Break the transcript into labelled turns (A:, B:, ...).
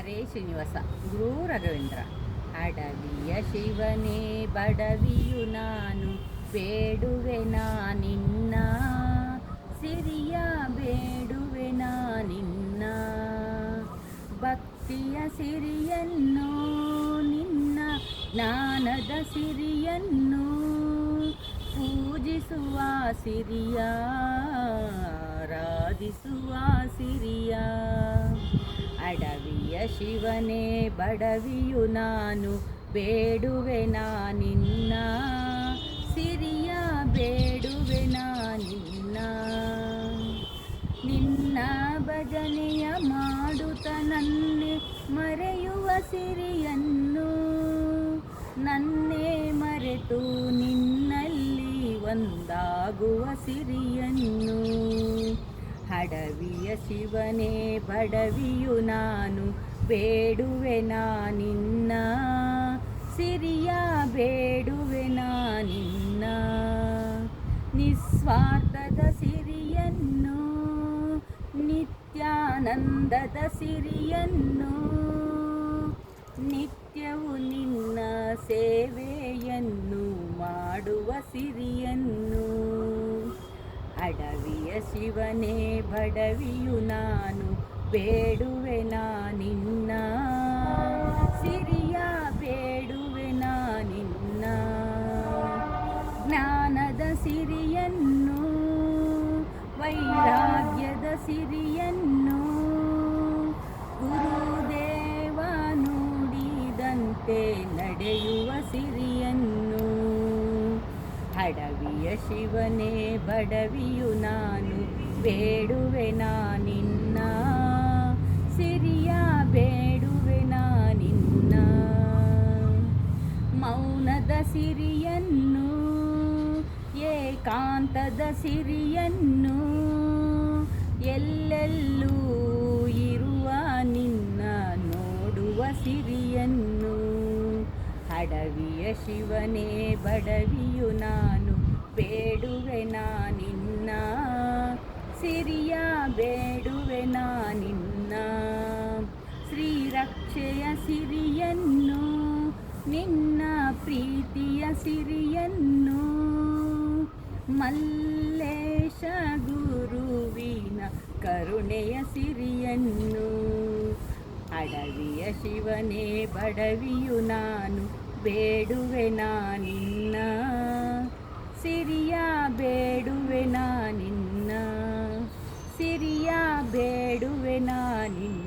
A: ಹರೇ ಶ್ರೀನಿವಾಸ ಗುರು ರಾಘವೇಂದ್ರ. ಅಡವಿಯ ಶಿವನೇ ಬಡವಿಯು ನಾನು, ಬೇಡುವೆ ನಿನ್ನ ಸಿರಿಯ, ಬೇಡುವೆ ನಿನ್ನ ಭಕ್ತಿಯ ಸಿರಿಯನ್ನು, ನಿನ್ನ ಜ್ಞಾನದ ಸಿರಿಯನ್ನು ಪೂಜಿಸುವ ಸಿರಿಯ, ಆರಾಧಿಸುವ ಸಿರಿಯ. ಅಡವಿಯ ಶಿವನೇ ಬಡವಿಯು ನಾನು, ಬೇಡುವೆ ನಿನ್ನ ಸಿರಿಯ, ಬೇಡುವೆ ನಿನ್ನ. ನಿನ್ನ ಭಜನೆಯ ಮಾಡುತ್ತ ನನ್ನೇ ಮರೆಯುವ ಸಿರಿಯನ್ನು, ನನ್ನೇ ಮರೆತು ನಿನ್ನಲ್ಲಿ ಒಂದಾಗುವ ಸಿರಿಯನ್ನು. ಅಡವಿಯ ಶಿವನೇ ಬಡವಿಯು ನಾನು, ಬೇಡುವೆ ನಿನ್ನ ಸಿರಿಯ, ಬೇಡುವೆ ನಿನ್ನ. ನಿಸ್ವಾರ್ಥದ ಸಿರಿಯನ್ನು, ನಿತ್ಯಾನಂದದ ಸಿರಿಯನ್ನು, ನಿತ್ಯವು ನಿನ್ನ ಸೇವೆಯನ್ನು ಮಾಡುವ ಸಿರಿಯನ್ನು. ಅಡವಿಯ ಶಿವನೇ ಬಡವಿಯು ನಾನು, ಬೇಡುವೆ ನಿನ್ನ ಸಿರಿಯ, ಬೇಡುವೆ ನಿನ್ನ. ಜ್ಞಾನದ ಸಿರಿಯನ್ನು, ವೈರಾಗ್ಯದ ಸಿರಿಯನ್ನು, ಗುರುದೇವ ನುಡಿದಂತೆ ನಡೆಯುವ ಸಿರಿಯನ್ನು. ಅಡವಿಯ ಶಿವನೇ ಬಡವಿಯು ನಾನು, ಬೇಡುವೆ ನಿನ್ನ ಸಿರಿಯ, ಬೇಡುವೆ ನಿನ್ನ. ಮೌನದ ಸಿರಿಯನ್ನು, ಏಕಾಂತದ ಸಿರಿಯನ್ನು, ಎಲ್ಲೆಲ್ಲೂ ಇರುವ ನಿನ್ನ ನೋಡುವ ಸಿರಿಯನ್ನು. ಅಡವಿಯ ಶಿವನೇ ಬಡವಿಯು ನಾನು, ಬೇಡುವೆ ನಿನ್ನ ಸಿರಿಯ, ಬೇಡುವೆ ನಿನ್ನ. ಶ್ರೀರಕ್ಷೆಯ ಸಿರಿಯನ್ನು, ನಿನ್ನ ಪ್ರೀತಿಯ ಸಿರಿಯನ್ನು, ಮಲ್ಲೇಶ ಗುರುವಿನ ಕರುಣೆಯ ಸಿರಿಯನ್ನು. ಅಡವಿಯ ಶಿವನೇ ಬಡವಿಯು ನಾನು, ಬೇಡುವೆ ನಿನ್ನ ಸಿರಿಯ, ಬೇಡುವೆ ನಿನ್ನ ಸಿರಿಯ, ಬೇಡುವೆ ನಿನ್ನ.